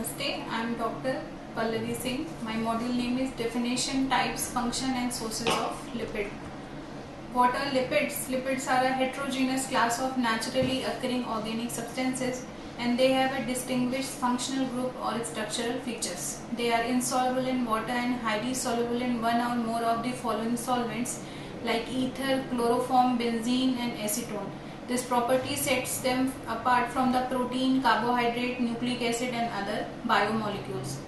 Namaste, I am Dr. Pallavi Singh. My module name is Definition, Types, Function and Sources of Lipid. What are lipids? Lipids are a heterogeneous class of naturally occurring organic substances and they have a distinguished functional group or structural features. They are insoluble in water and highly soluble in one or more of the following solvents like ether, chloroform, benzene and acetone. This property sets them apart from the protein, carbohydrate, nucleic acid and other biomolecules.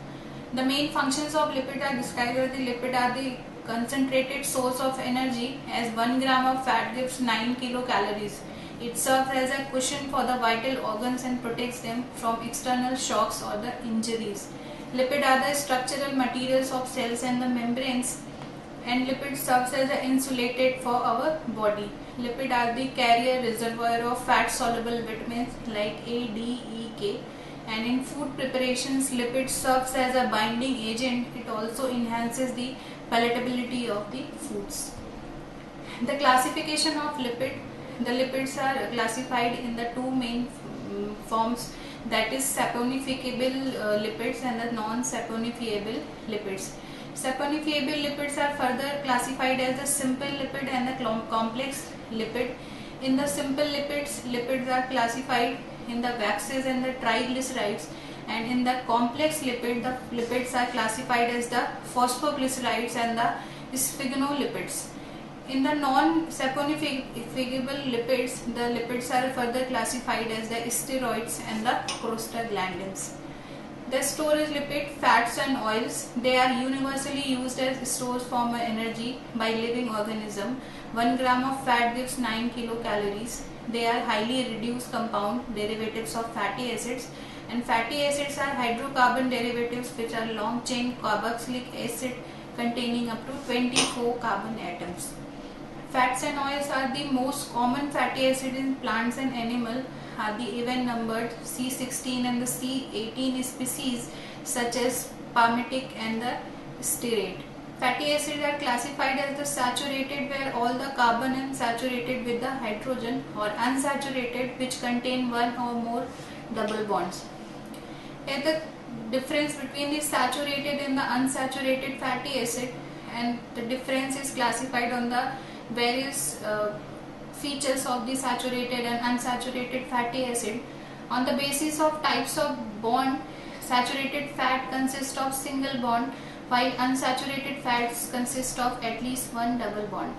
The main functions of lipid are described as the lipid are the concentrated source of energy as 1 gram of fat gives 9 kilocalories. It serves as a cushion for the vital organs and protects them from external shocks or the injuries. Lipid are the structural materials of cells and the membranes, and lipid serves as an insulated for our body. Lipid are the carrier reservoir of fat soluble vitamins like A, D, E, K, and in food preparations lipid serves as a binding agent. It also enhances the palatability of the foods. The classification of lipid. The lipids are classified in the two main forms, that is saponifiable lipids and the non-saponifiable lipids. Saponifiable lipids are further classified as the simple lipid and the complex lipid. In the simple lipids, lipids are classified in the waxes and the triglycerides, and in the complex lipid, the lipids are classified as the phosphoglycerides and the sphingolipids. In the non-saponifiable lipids, the lipids are further classified as the steroids and the prostaglandins. The storage lipid, fats and oils, they are universally used as stores for energy by living organism. 1 gram of fat gives 9 kilocalories. They are highly reduced compound derivatives of fatty acids, and fatty acids are hydrocarbon derivatives which are long chain carboxylic acid containing up to 24 carbon atoms. Fats and oils are the most common fatty acids in plants and animals, are the even numbered C16 and the C18 species such as palmitic and the stearate. Fatty acids are classified as the saturated where all the carbon is saturated with the hydrogen, or unsaturated which contain one or more double bonds. Here the difference between the saturated and the unsaturated fatty acid, and the difference is classified on the various features of the saturated and unsaturated fatty acid. On the basis of types of bond, saturated fat consists of single bond while unsaturated fats consist of at least one double bond.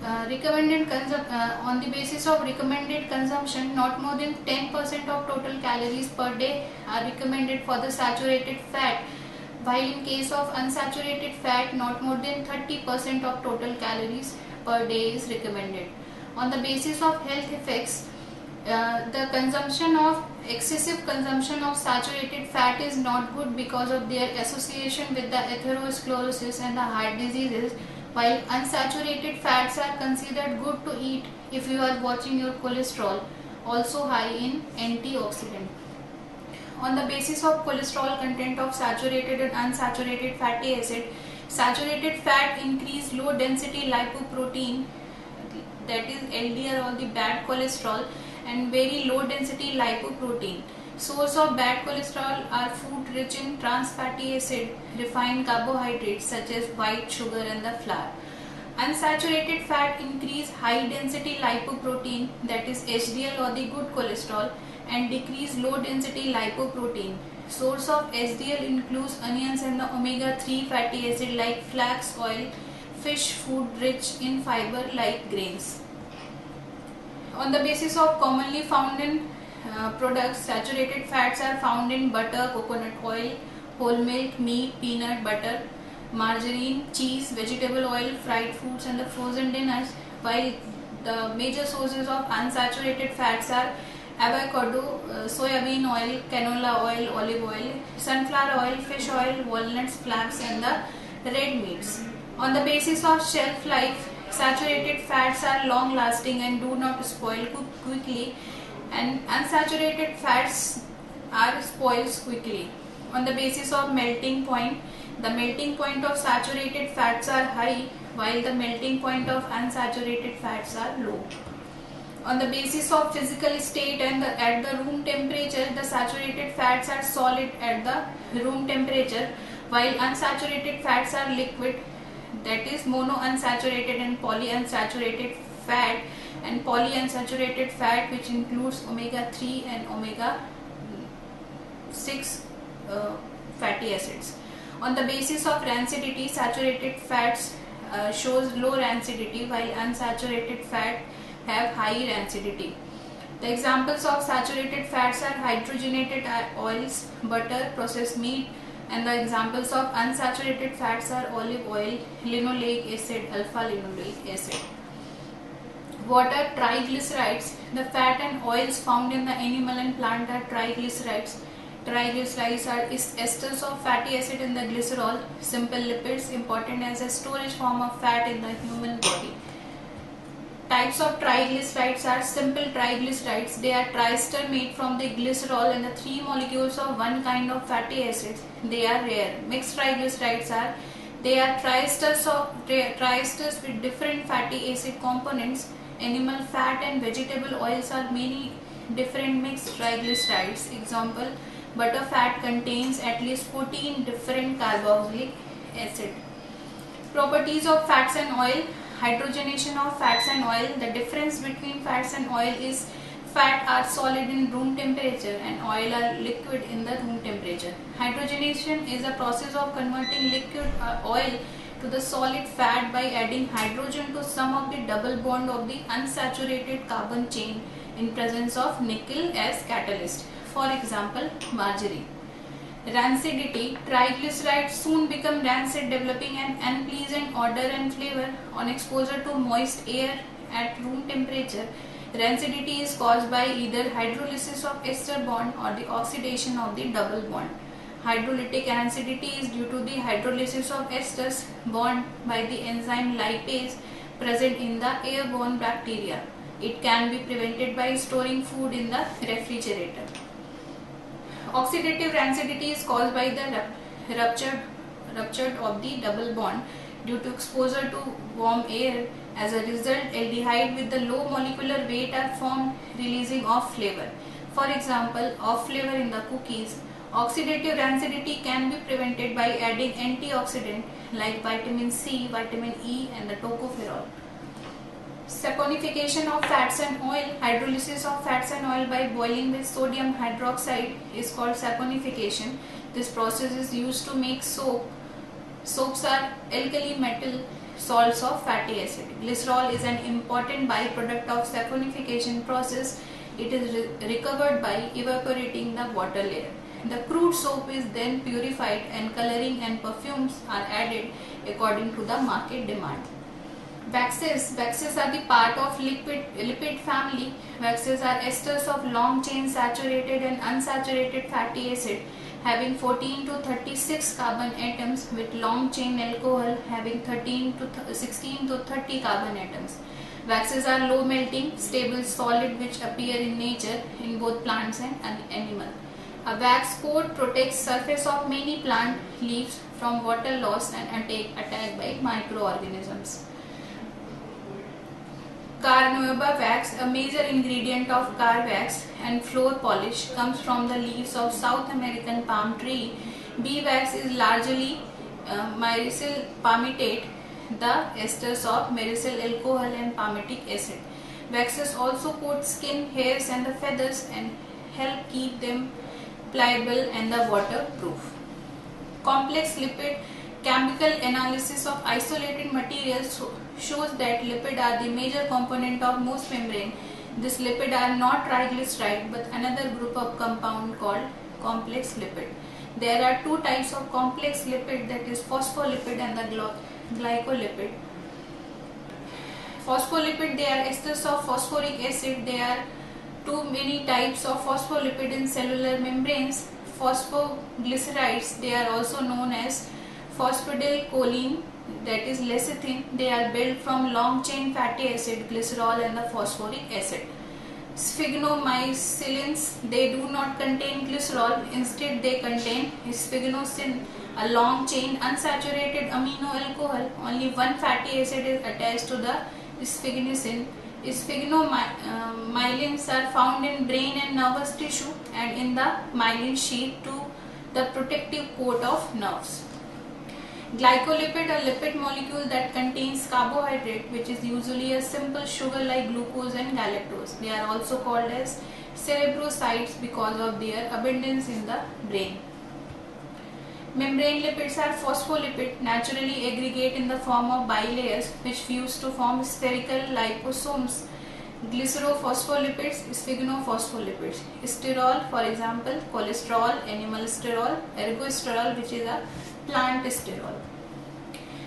On the basis of recommended consumption, not more than 10% of total calories per day are recommended for the saturated fat, while in case of unsaturated fat, not more than 30% of total calories per day is recommended. On the basis of health effects, the excessive consumption of saturated fat is not good because of their association with the atherosclerosis and the heart diseases, while unsaturated fats are considered good to eat if you are watching your cholesterol, also high in antioxidant. On the basis of cholesterol content of saturated and unsaturated fatty acid, saturated fat increase low density lipoprotein, that is LDL or the bad cholesterol, and very low density lipoprotein. Source of bad cholesterol are food rich in trans fatty acid, refined carbohydrates such as white sugar and the flour. Unsaturated fat increase high density lipoprotein, that is HDL or the good cholesterol, and decrease low density lipoprotein. Source of HDL includes onions and the omega-3 fatty acid like flax oil, fish food rich in fiber like grains. On the basis of commonly found in products, saturated fats are found in butter, coconut oil, whole milk, meat, peanut butter, margarine, cheese, vegetable oil, fried foods and the frozen dinners, while the major sources of unsaturated fats are avocado, soybean oil, canola oil, olive oil, sunflower oil, fish oil, walnuts, flax and the red meats. On the basis of shelf life, saturated fats are long lasting and do not spoil quickly, and unsaturated fats are spoiled quickly. On the basis of melting point, the melting point of saturated fats are high while the melting point of unsaturated fats are low. On the basis of physical state and at the room temperature, the saturated fats are solid at the room temperature, while unsaturated fats are liquid, that is monounsaturated and polyunsaturated fat. And polyunsaturated fat, which includes omega-3 and omega-6 fatty acids. On the basis of rancidity, saturated fats shows low rancidity, while unsaturated fat have high rancidity. The examples of saturated fats are hydrogenated oils, butter, processed meat, and the examples of unsaturated fats are olive oil, linoleic acid, alpha-linoleic acid. What are triglycerides? The fat and oils found in the animal and plant are triglycerides. Triglycerides are esters of fatty acid in the glycerol, simple lipids, important as a storage form of fat in the human body. Types of triglycerides are simple triglycerides. They are triester made from the glycerol and the 3 molecules of one kind of fatty acid. They are rare. Mixed triglycerides are triesters with different fatty acid components. Animal fat and vegetable oils are many different mixed triglycerides. Example, butter fat contains at least 14 different carboxylic acid. Properties of fats and oil. Hydrogenation of fats and oil. The difference between fats and oil is fat are solid in room temperature and oil are liquid in the room temperature. Hydrogenation is a process of converting liquid oil to the solid fat by adding hydrogen to some of the double bond of the unsaturated carbon chain in presence of nickel as catalyst. For example, margarine. Rancidity. Triglycerides soon become rancid, developing an unpleasant odor and flavor on exposure to moist air at room temperature. Rancidity is caused by either hydrolysis of ester bond or the oxidation of the double bond. Hydrolytic rancidity is due to the hydrolysis of esters bond by the enzyme lipase present in the airborne bacteria. It can be prevented by storing food in the refrigerator. Oxidative rancidity is caused by the rupture of the double bond due to exposure to warm air. As a result, aldehyde with the low molecular weight are formed, releasing off flavor. For example, off flavor in the cookies. Oxidative rancidity can be prevented by adding antioxidant like vitamin C, vitamin E and the tocopherol. Saponification of fats and oil. Hydrolysis of fats and oil by boiling with sodium hydroxide is called saponification. This process is used to make soap. Soaps are alkali metal salts of fatty acid. Glycerol is an important byproduct of saponification process. It is recovered by evaporating the water layer. The crude soap is then purified and coloring and perfumes are added according to the market demand. Waxes. Waxes are the part of lipid family. Waxes are esters of long chain saturated and unsaturated fatty acid having 14 to 36 carbon atoms, with long chain alcohol having 16 to 30 carbon atoms. Waxes are low melting, stable solid which appear in nature in both plants and animal. A wax coat protects surface of many plant leaves from water loss and attack by microorganisms. Carnauba wax, a major ingredient of car wax and floor polish, comes from the leaves of South American palm tree. Bee wax is largely myrcene palmitate, the esters of myrcene alcohol and palmitic acid. Waxes also coat skin, hairs and the feathers and help keep them pliable and the waterproof. Complex lipid. Chemical analysis of isolated materials shows that lipid are the major component of most membrane. These lipid are not triglyceride but another group of compound called complex lipid. There are two types of complex lipid, that is phospholipid and the glycolipid. Phospholipid, they are esters of phosphoric acid. There are too many types of phospholipid in cellular membranes. Phosphoglycerides, they are also known as phosphatidylcholine, that is lecithin. They are built from long chain fatty acid, glycerol and the phosphoric acid. Sphygmomycins, they do not contain glycerol, instead they contain sphygmocin, a long chain unsaturated amino alcohol. Only one fatty acid is attached to the sphygmocin. Sphygmomyelins are found in brain and nervous tissue and in the myelin sheath to the protective coat of nerves. Glycolipid, a lipid molecule that contains carbohydrate, which is usually a simple sugar like glucose and galactose. They are also called as cerebrosides because of their abundance in the brain. Membrane lipids are phospholipid, naturally aggregate in the form of bilayers which fuse to form spherical liposomes. Glycerophospholipids, sphygmophospholipids. Sterol, for example, cholesterol, animal sterol, ergosterol, which is a plant sterol.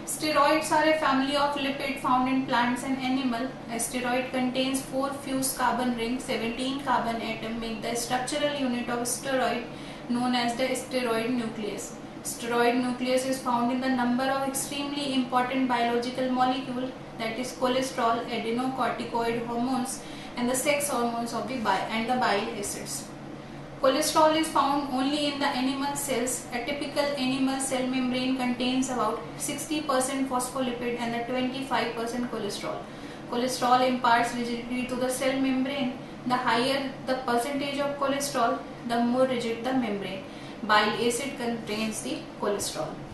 Steroids are a family of lipid found in plants and animal. A steroid contains 4 fused carbon rings, 17 carbon atom make the structural unit of steroid known as the steroid nucleus. Steroid nucleus is found in the number of extremely important biological molecules, that is cholesterol, adrenocorticoid hormones and the sex hormones of the bile acids. Cholesterol is found only in the animal cells. A typical animal cell membrane contains about 60% phospholipid and 25% cholesterol. Cholesterol imparts rigidity to the cell membrane. The higher the percentage of cholesterol, the more rigid the membrane. Bile acid contains the cholesterol.